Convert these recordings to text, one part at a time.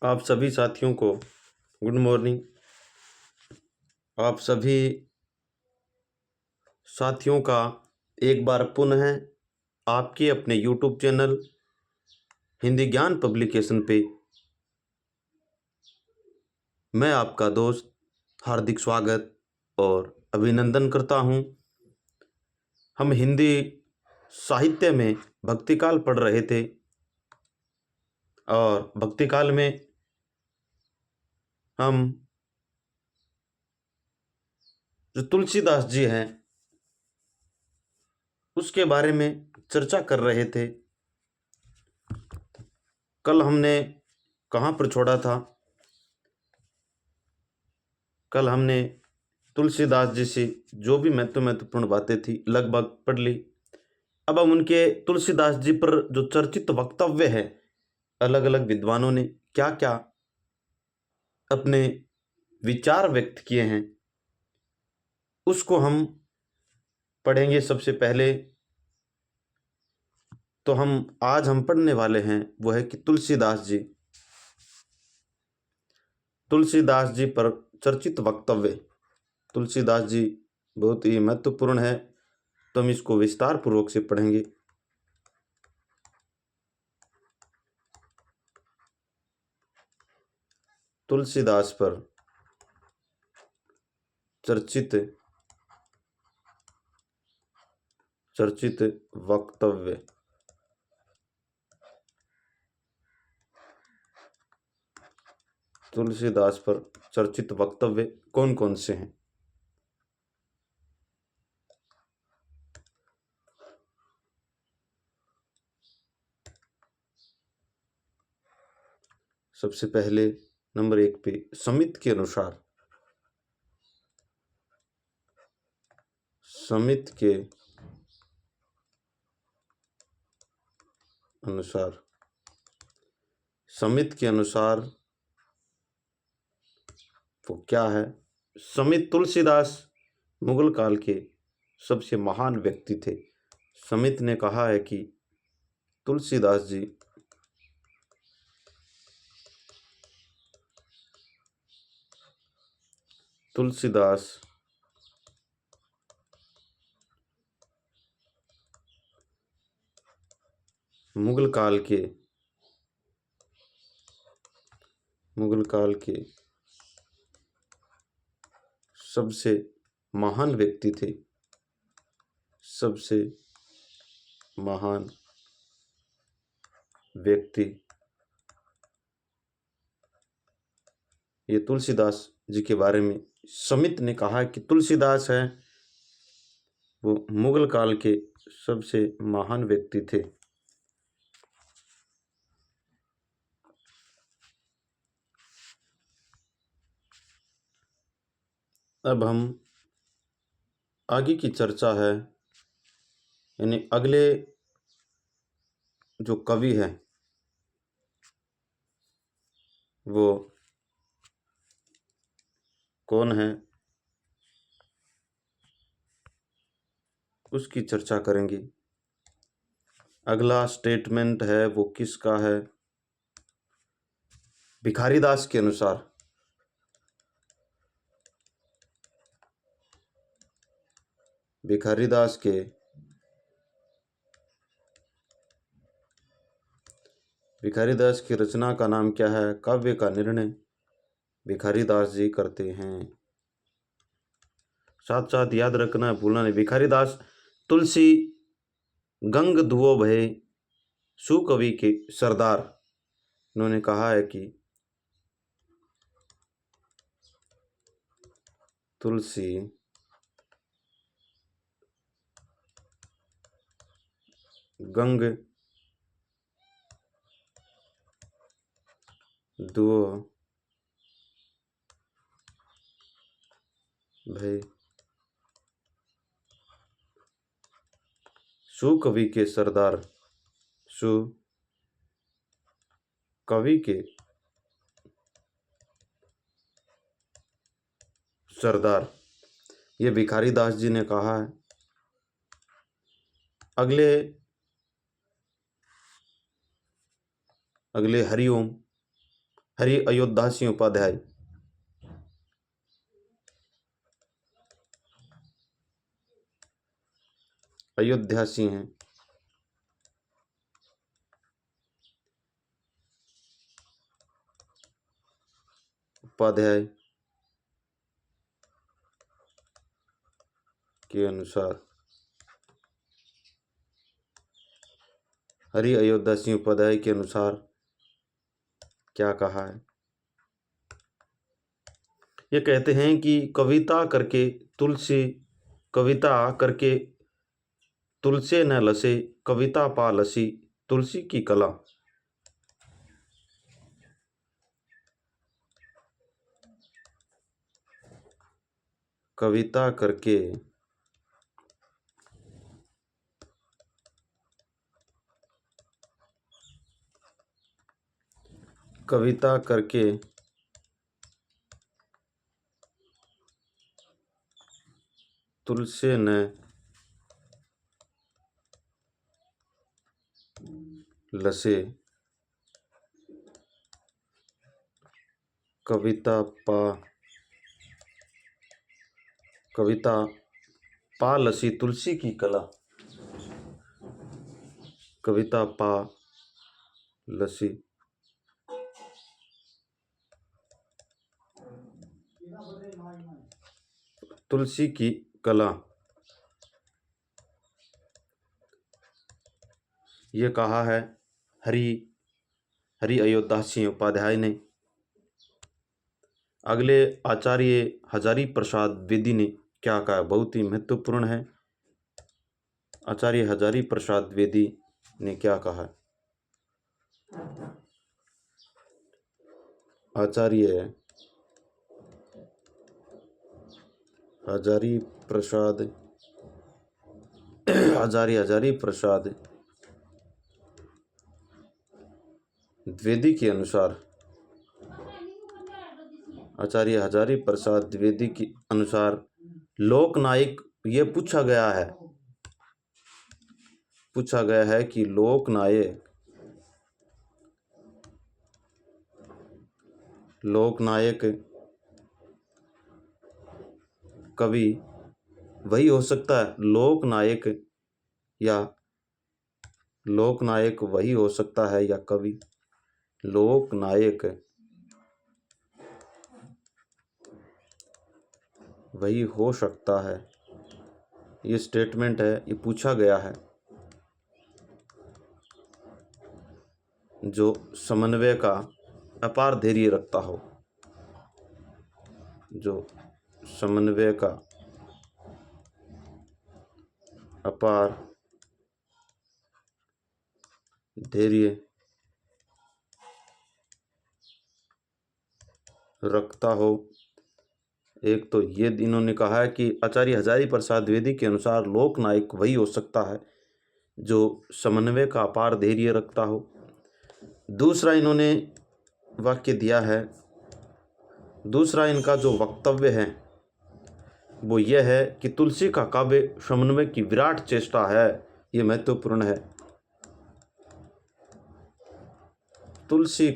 आप सभी साथियों को गुड मॉर्निंग। आप सभी साथियों का एक बार पुनः आपके अपने यूट्यूब चैनल हिंदी ज्ञान पब्लिकेशन पे मैं आपका दोस्त हार्दिक स्वागत और अभिनंदन करता हूं। हम हिंदी साहित्य में भक्तिकाल पढ़ रहे थे और भक्तिकाल में हम जो तुलसीदास जी हैं उसके बारे में चर्चा कर रहे थे। कल हमने कहाँ पर छोड़ा था? कल हमने तुलसीदास जी से जो भी महत्वपूर्ण बातें थी लगभग पढ़ ली। अब हम उनके तुलसीदास जी पर जो चर्चित वक्तव्य है, अलग अलग विद्वानों ने क्या क्या अपने विचार व्यक्त किए हैं, उसको हम पढ़ेंगे। सबसे पहले तो आज हम पढ़ने वाले हैं वो है कि तुलसीदास जी पर चर्चित वक्तव्य। तुलसीदास जी बहुत ही महत्वपूर्ण है, तो हम इसको विस्तार पूर्वक से पढ़ेंगे। तुलसीदास पर चर्चित वक्तव्य। तुलसीदास पर चर्चित वक्तव्य कौन कौन से हैं? सबसे पहले नंबर 1 पे समित के अनुसार। समित के अनुसार वो क्या है? समित तुलसीदास मुगल काल के सबसे महान व्यक्ति थे। समित ने कहा है कि तुलसीदास जी मुगल काल के सबसे महान व्यक्ति थे। सबसे महान व्यक्ति ये तुलसीदास जी के बारे में समित ने कहा कि तुलसीदास है वो मुगल काल के सबसे महान व्यक्ति थे। अब हम आगे की चर्चा है, यानी अगले जो कवि हैं वो कौन है उसकी चर्चा करेंगे। अगला स्टेटमेंट है वो किसका है? भिखारीदास के अनुसार। भिखारीदास की रचना का नाम क्या है? काव्य का निर्णय भिखारीदास जी करते हैं। साथ साथ याद रखना, भूलना नहीं, भिखारीदास तुलसी गंग दुओ भय सुकवि के सरदार। उन्होंने कहा है कि तुलसी गंग दुओ भय सुकवि के सरदार। सुकवि के सरदार, ये भिखारीदास जी ने कहा है। अगले हरिओम हरि अयोध्यासी उपाध्याय। अयोध्यासी हैं। उपाध्याय के अनुसार हरि अयोध्यासी उपाध्याय के अनुसार क्या कहा है? ये कहते हैं कि कविता करके तुलसे न लसे, कविता पा लसी तुलसी की कला। कविता करके तुलसे न लसे, कविता पा लसी तुलसी की कला। कविता पा लसी तुलसी की कला, ये कहा है हरि अयोध्यासी उपाध्याय ने। अगले आचार्य हजारी प्रसाद द्विवेदी ने क्या कहा? बहुत ही महत्वपूर्ण है। आचार्य हजारी प्रसाद द्विवेदी ने क्या कहा? आचार्य हजारी प्रसाद द्विवेदी के अनुसार, आचार्य हजारी प्रसाद द्विवेदी के अनुसार लोकनायक, ये पूछा गया है कि लोकनायक कवि वही हो सकता है। लोकनायक वही हो सकता है या कवि? लोकनायक वही हो सकता है, ये स्टेटमेंट है, ये पूछा गया है। जो समन्वय का अपार धैर्य रखता हो, जो समन्वय का अपार धैर्य रखता हो। एक तो ये इन्होंने कहा है कि आचार्य हजारी प्रसाद द्विवेदी के अनुसार लोकनायक वही हो सकता है जो समन्वय का अपार धैर्य रखता हो। दूसरा इन्होंने वाक्य दिया है, दूसरा इनका जो वक्तव्य है वो यह है कि तुलसी का काव्य समन्वय की विराट चेष्टा है। ये महत्वपूर्ण है। तुलसी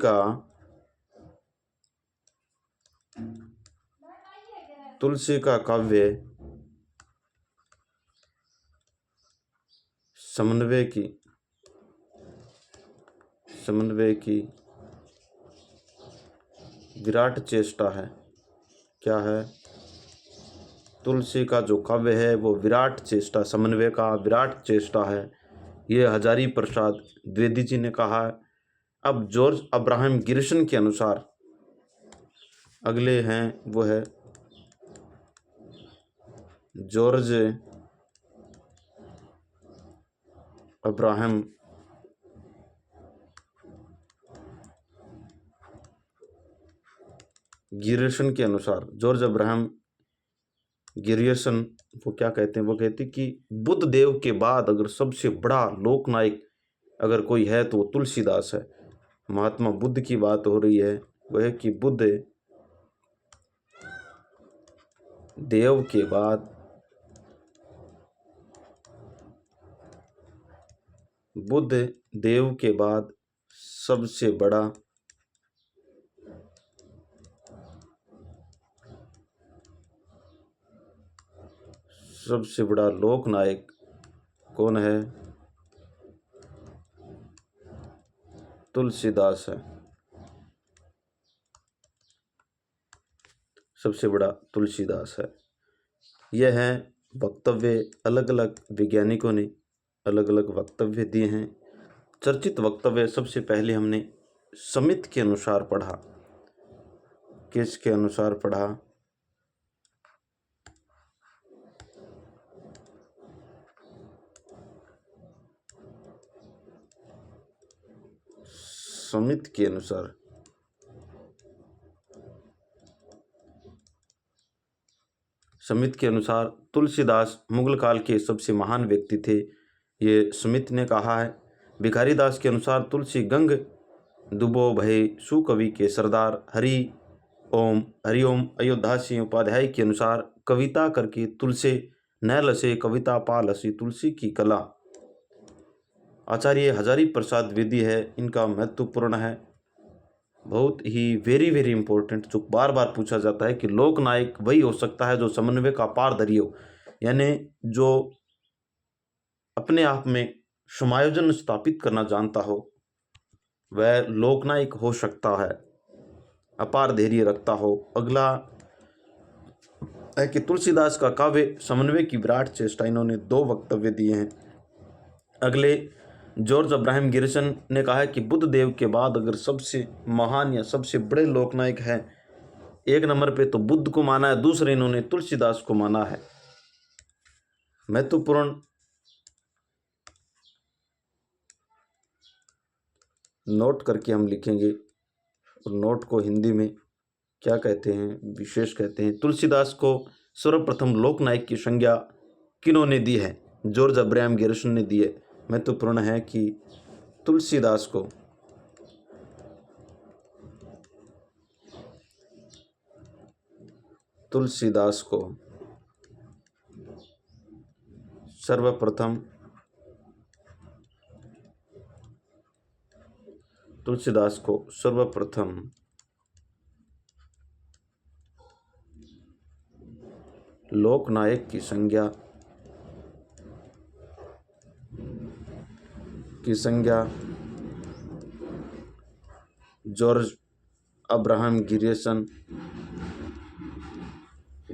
का काव्य समन्वय की विराट चेष्टा है। क्या है? तुलसी का जो काव्य है वो विराट चेष्टा, समन्वय का विराट चेष्टा है। ये हजारी प्रसाद द्विवेदी जी ने कहा है। अब जॉर्ज अब्राहम गिरिसन के अनुसार अगले हैं, वो है जॉर्ज अब्राहम गिरिसन के अनुसार, जॉर्ज अब्राहम गिरिसन वो क्या कहते हैं? वो कहते हैं कि बुद्ध देव के बाद अगर सबसे बड़ा लोकनायक अगर कोई है तो वो तुलसीदास है। महात्मा बुद्ध की बात हो रही है। वह है कि बुद्ध देव के बाद सबसे बड़ा सबसे बड़ा लोक नायक कौन है? तुलसीदास है। सबसे बड़ा तुलसीदास है। यह है वक्तव्य, अलग अलग वैज्ञानिकों ने अलग अलग वक्तव्य दिए हैं। चर्चित वक्तव्य सबसे पहले हमने समित के अनुसार पढ़ा। किसके अनुसार पढ़ा? समित के अनुसार। समित के अनुसार तुलसीदास मुगल काल के सबसे महान व्यक्ति थे, ये समित ने कहा है। भिखारीदास के अनुसार तुलसी गंग दुबो भय सुकवि के सरदार हरिओम अयोध्यासी उपाध्याय के अनुसार कविता करके तुलसे न लसे कविता पा लसी तुलसी की कला। आचार्य हजारी प्रसाद द्विवेदी है, इनका महत्वपूर्ण है, बहुत ही वेरी इंपॉर्टेंट, जो बार बार पूछा जाता है कि लोक नायक वही हो सकता है जो समन्वय का पारदर्शी हो, यानी जो अपने आप में समायोजन स्थापित करना जानता हो, वह लोकनायक हो सकता है, अपार धैर्य रखता हो। अगला है कि तुलसीदास का काव्य समन्वय की विराट चेष्टा। इन्होंने 2 वक्तव्य दिए हैं। अगले जॉर्ज अब्राहम गिरिसन ने कहा है कि बुद्ध देव के बाद अगर सबसे महान या सबसे बड़े लोकनायक हैं, 1 नंबर पे तो बुद्ध को माना है, दूसरे इन्होंने तुलसीदास को माना है। महत्वपूर्ण नोट करके हम लिखेंगे, और नोट को हिंदी में क्या कहते हैं? विशेष कहते हैं। तुलसीदास को सर्वप्रथम लोकनायक की संज्ञा किन्होंने दी है? जॉर्ज अब्राहम गिरिसन ने दी है। महत्वपूर्ण है कि तुलसीदास को सर्वप्रथम लोकनायक की संज्ञा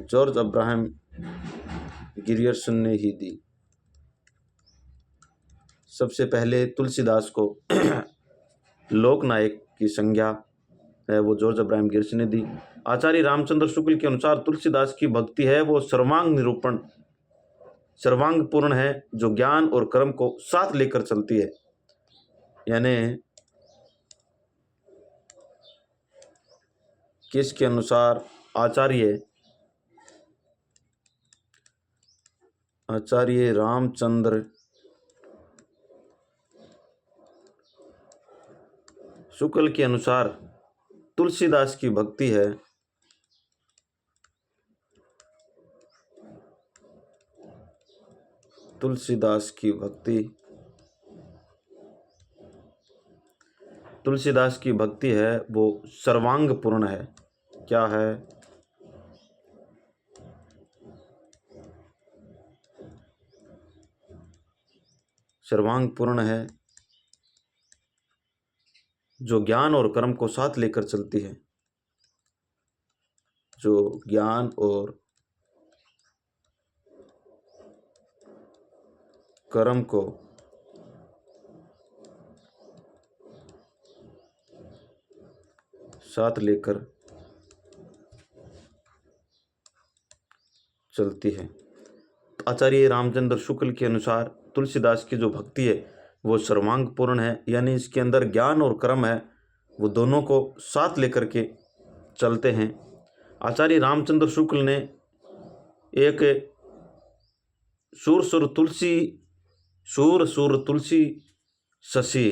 जॉर्ज अब्राहम गिरियर्सन ने ही दी। सबसे पहले तुलसीदास को लोकनायक की संज्ञा है वो जॉर्ज अब्राहम गिरियर्सन ने दी। आचार्य रामचंद्र शुक्ल के अनुसार तुलसीदास की भक्ति है वो सर्वांगपूर्ण है, जो ज्ञान और कर्म को साथ लेकर चलती है। यानी किसके अनुसार? आचार्य रामचंद्र शुक्ल के अनुसार तुलसीदास की भक्ति है तुलसीदास की भक्ति है वो सर्वांगपूर्ण है। क्या है? सर्वांगपूर्ण है, जो ज्ञान और कर्म को साथ लेकर चलती है। जो ज्ञान और कर्म को साथ लेकर चलती है। आचार्य रामचंद्र शुक्ल के अनुसार तुलसीदास की जो भक्ति है वो सर्वांगपूर्ण है, यानी इसके अंदर ज्ञान और कर्म है वो दोनों को साथ लेकर के चलते हैं। आचार्य रामचंद्र शुक्ल ने एक सूर सुर तुलसी शशि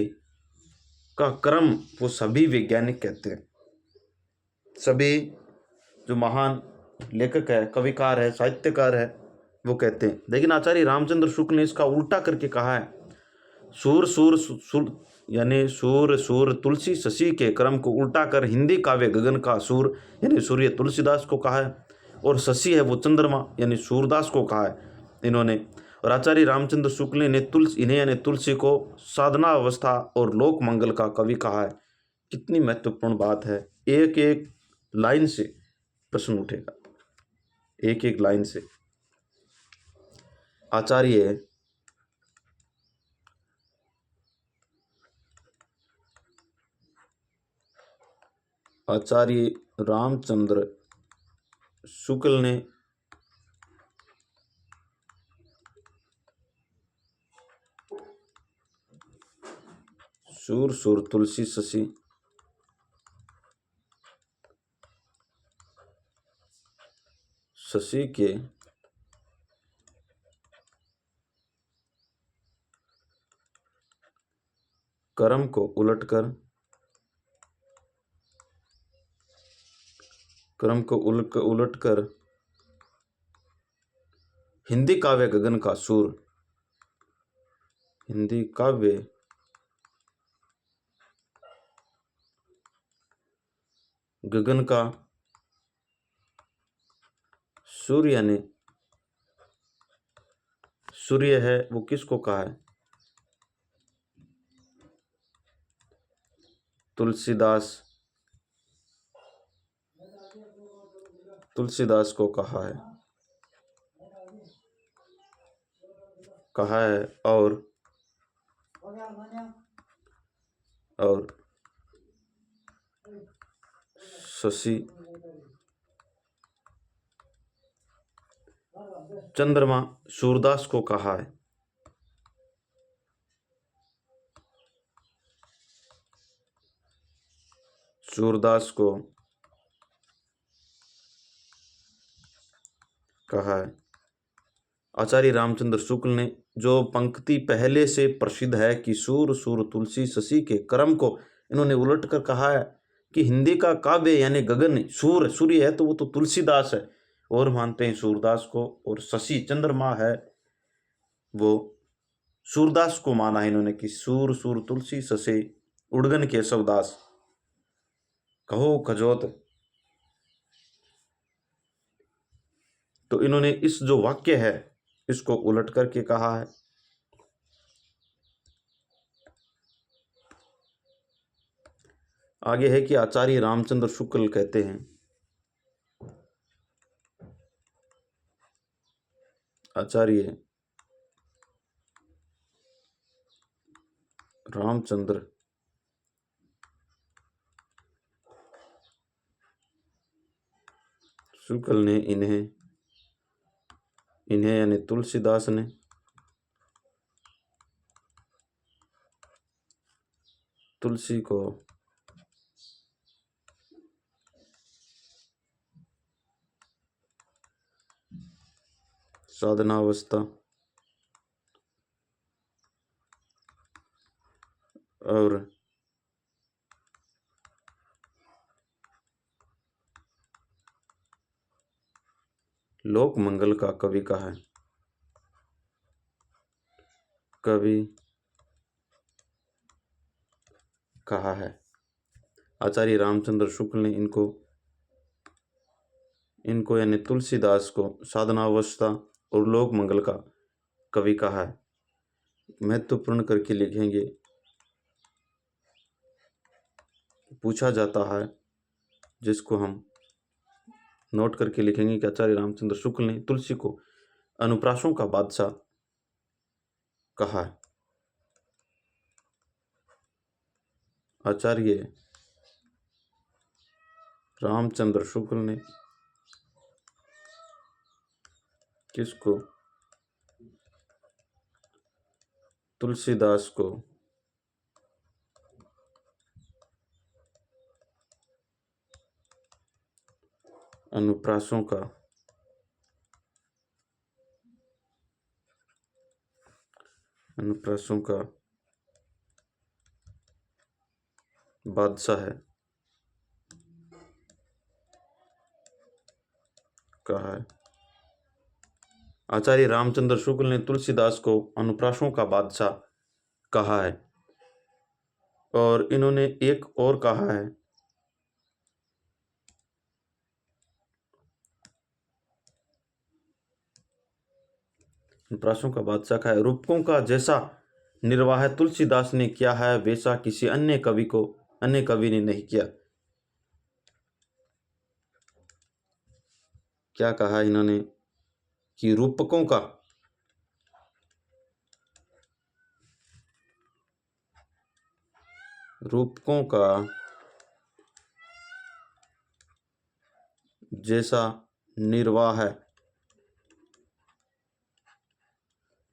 का क्रम वो सभी वैज्ञानिक कहते हैं, सभी जो महान लेखक है, कविकार है, साहित्यकार है, वो कहते हैं। लेकिन आचार्य रामचंद्र शुक्ल ने इसका उल्टा करके कहा है, सुर यानी सूर तुलसी शशि के क्रम को उल्टा कर हिंदी काव्य गगन का सूर यानी सूर्य तुलसीदास को कहा है, और शशि है वो चंद्रमा यानी सूरदास को कहा है। इन्होंने। और आचार्य रामचंद्र शुक्ल ने इन्हें यानी तुलसी को साधना अवस्था और लोक मंगल का कवि कहा है। कितनी महत्वपूर्ण बात है, एक एक लाइन से प्रश्न उठेगा, एक एक लाइन से। आचार्य रामचंद्र शुक्ल ने सूर सूर तुलसी शशि शशि के कर्म को उलटकर हिंदी काव्य गगन का सूर, हिंदी काव्य गगन का सूर्य यानी सूर्य है, वो किसको कहा है? तुलसीदास को कहा है और शशि चंद्रमा सूरदास को कहा है। सूरदास को कहा है। आचार्य रामचंद्र शुक्ल ने जो पंक्ति पहले से प्रसिद्ध है कि सूर सूर तुलसी शशि के कर्म को इन्होंने उलट कर कहा है कि हिंदी का काव्य यानी गगन सूर्य है, तो वो तो तुलसीदास है और मानते हैं सूरदास को, और शशि चंद्रमा है वो सूरदास को माना है इन्होंने कि सूर सूर तुलसी शशि उड़गन केशवदास कहो खजोत। तो इन्होंने इस जो वाक्य है इसको उलट करके कहा है। आगे है कि आचार्य रामचंद्र शुक्ल कहते हैं, आचार्य रामचंद्र शुक्ल ने इन्हें यानी तुलसीदास ने तुलसी को साधनावस्था और लोक मंगल का कवि कहा है। आचार्य रामचंद्र शुक्ल ने इनको यानी तुलसीदास को साधनावस्था और लोक मंगल का कवि कहा है। महत्वपूर्ण करके लिखेंगे, पूछा जाता है जिसको हम नोट करके लिखेंगे कि आचार्य रामचंद्र शुक्ल ने तुलसी को अनुप्रासों का बादशाह कहा है। आचार्य रामचंद्र शुक्ल ने किसको? तुलसीदास को अनुप्रासों का बादशाह है कहा है। आचार्य रामचंद्र शुक्ल ने तुलसीदास को अनुप्रासों का बादशाह कहा है। और इन्होंने एक और कहा है, प्रासों का बादशाह का है। रूपकों का जैसा निर्वाह तुलसीदास ने किया है वैसा किसी अन्य कवि ने नहीं किया। क्या कहा इन्होंने कि रूपकों का जैसा निर्वाह है,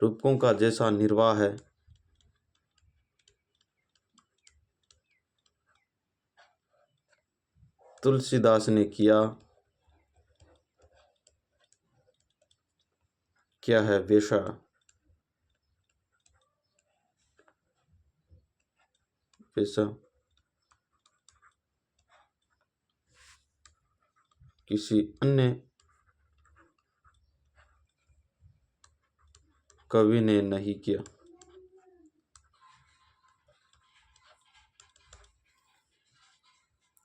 रूपकों का जैसा निर्वाह है तुलसीदास ने किया क्या है वैसा किसी अन्य कवि ने नहीं किया।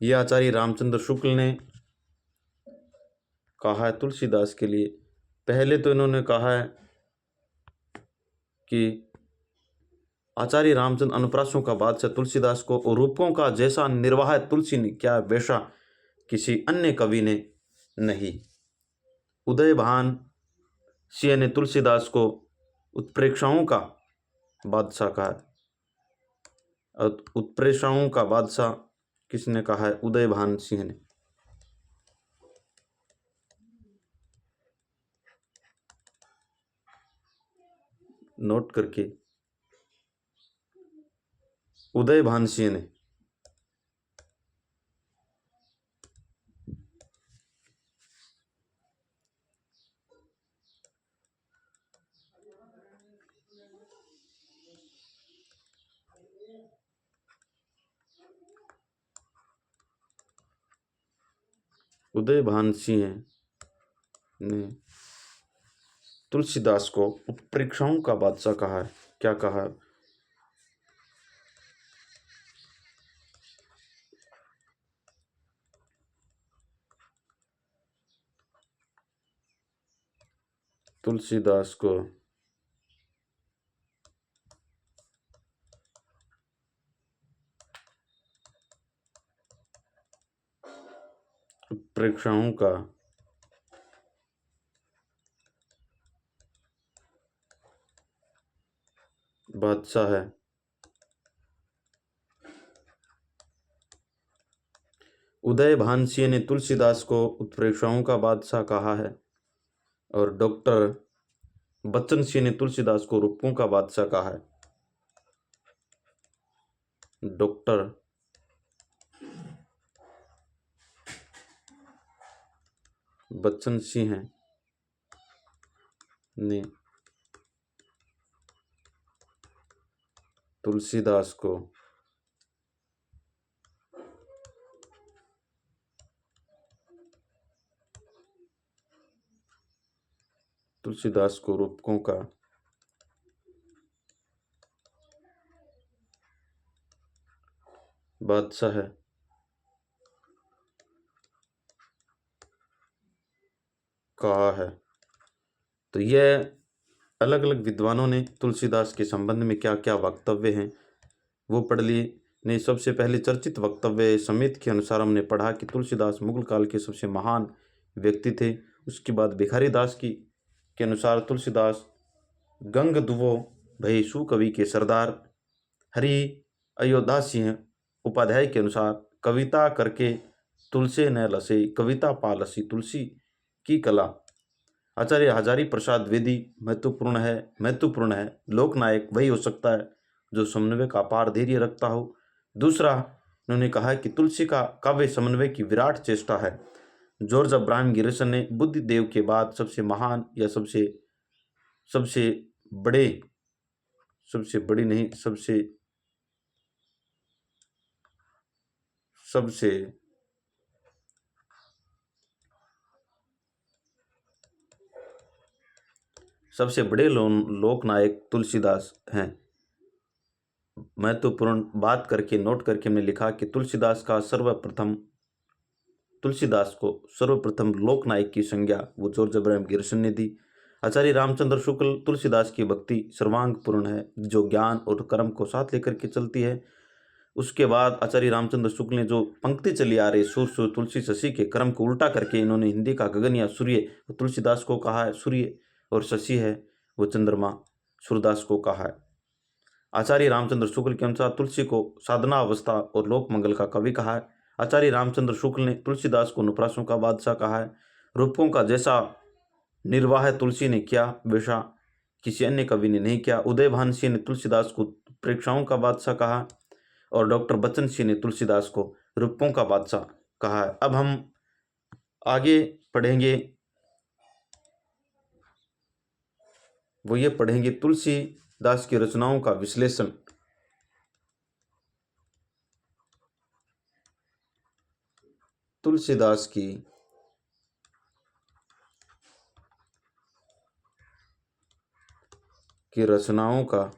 यह आचार्य रामचंद्र शुक्ल ने कहा है तुलसीदास के लिए। पहले तो इन्होंने कहा है कि आचार्य रामचंद्र अनुप्रासों का बादशाह तुलसीदास को और रूपकों का जैसा निर्वाह तुलसी ने क्या वैसा किसी अन्य कवि ने नहीं। उदयभान सिंह ने तुलसीदास को उत्प्रेक्षाओं का बादशाह कहा है। और उत्प्रेक्षाओं का बादशाह किसने कहा है? उदयभान सिंह ने। नोट करके, उदयभान सिंह ने। उदयभान सिंह ने तुलसीदास को उत्प्रेक्षाओं का बादशाह कहा है। क्या कहा? तुलसीदास को उत्प्रेक्षाओं का बादशाह है। उदयभान सिंह ने तुलसीदास को उत्प्रेक्षाओं का बादशाह कहा है और डॉक्टर बच्चन सिंह ने तुलसीदास को रूपकों का बादशाह कहा है। डॉक्टर बच्चन सिंह ने तुलसीदास को रूपकों का बादशाह है। कहा है। तो यह अलग अलग विद्वानों ने तुलसीदास के संबंध में क्या क्या वक्तव्य हैं वो पढ़ लिए। नहीं, सबसे पहले चर्चित वक्तव्य समेत के अनुसार हमने पढ़ा कि तुलसीदास मुगल काल के सबसे महान व्यक्ति थे। उसके बाद भिखारी दास की के अनुसार तुलसीदास गंग दुवो भई सुकवि के सरदार। हरि अयोध्या सिंह उपाध्याय के अनुसार कविता करके तुलसी न लसे, कविता पालसी तुलसी की कला। आचार्य हजारी प्रसाद द्विवेदी महत्वपूर्ण है। लोकनायक वही हो सकता है जो समन्वय का अपार धैर्य रखता हो। दूसरा, उन्होंने कहा कि तुलसी का काव्य समन्वय की विराट चेष्टा है। जॉर्ज अब्राहम गिरिसन ने बुद्धिदेव के बाद सबसे महान या सबसे बड़ी नहीं, सबसे बड़े लोकनायक तुलसीदास हैं। महत्वपूर्ण बात करके नोट करके हमने लिखा कि तुलसीदास को सर्वप्रथम लोकनायक की संज्ञा वो जॉर्ज अब्राहम गिरिसन ने दी। आचार्य रामचंद्र शुक्ल तुलसीदास की भक्ति सर्वांगपूर्ण है, जो ज्ञान और कर्म को साथ लेकर के चलती है। उसके बाद आचार्य रामचंद्र शुक्ल ने जो पंक्ति चली आ रही सूर सूर तुलसी शशि के क्रम को उल्टा करके इन्होंने हिंदी का गगन या सूर्य तुलसीदास को कहा है सूर्य, और शशि है वो चंद्रमा सूरदास को कहा है। आचार्य रामचंद्र शुक्ल के अनुसार तुलसी को साधना अवस्था और लोक मंगल का कवि कहा है। आचार्य रामचंद्र शुक्ल ने तुलसीदास को नुप्रासों का बादशाह कहा है। रूपों का जैसा निर्वाह तुलसी ने किया वैसा किसी अन्य कवि ने नहीं किया। उदयभान सिंह ने तुलसीदास को प्रेक्षाओं का बादशाह कहा और डॉक्टर बच्चन सिंह ने तुलसीदास को रूपों का बादशाह कहा है। अब हम आगे पढ़ेंगे, वो ये पढ़ेंगे तुलसीदास की रचनाओं का विश्लेषण। तुलसीदास की रचनाओं का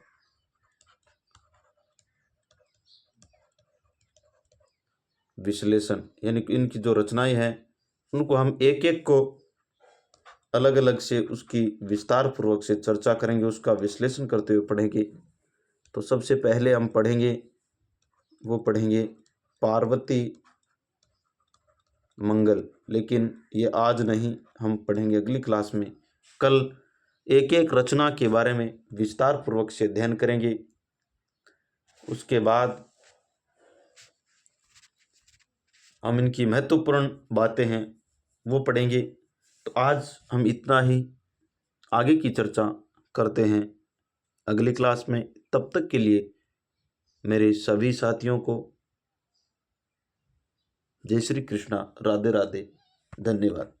विश्लेषण, यानी कि इनकी जो रचनाएं हैं उनको हम एक एक को अलग अलग से उसकी विस्तार पूर्वक से चर्चा करेंगे, उसका विश्लेषण करते हुए पढ़ेंगे। तो सबसे पहले हम पढ़ेंगे पार्वती मंगल, लेकिन ये आज नहीं, हम पढ़ेंगे अगली क्लास में। कल एक एक रचना के बारे में विस्तार पूर्वक से अध्ययन करेंगे। उसके बाद हम इनकी महत्वपूर्ण बातें हैं वो पढ़ेंगे। तो आज हम इतना ही, आगे की चर्चा करते हैं अगली क्लास में। तब तक के लिए मेरे सभी साथियों को जय श्री कृष्णा, राधे राधे, धन्यवाद।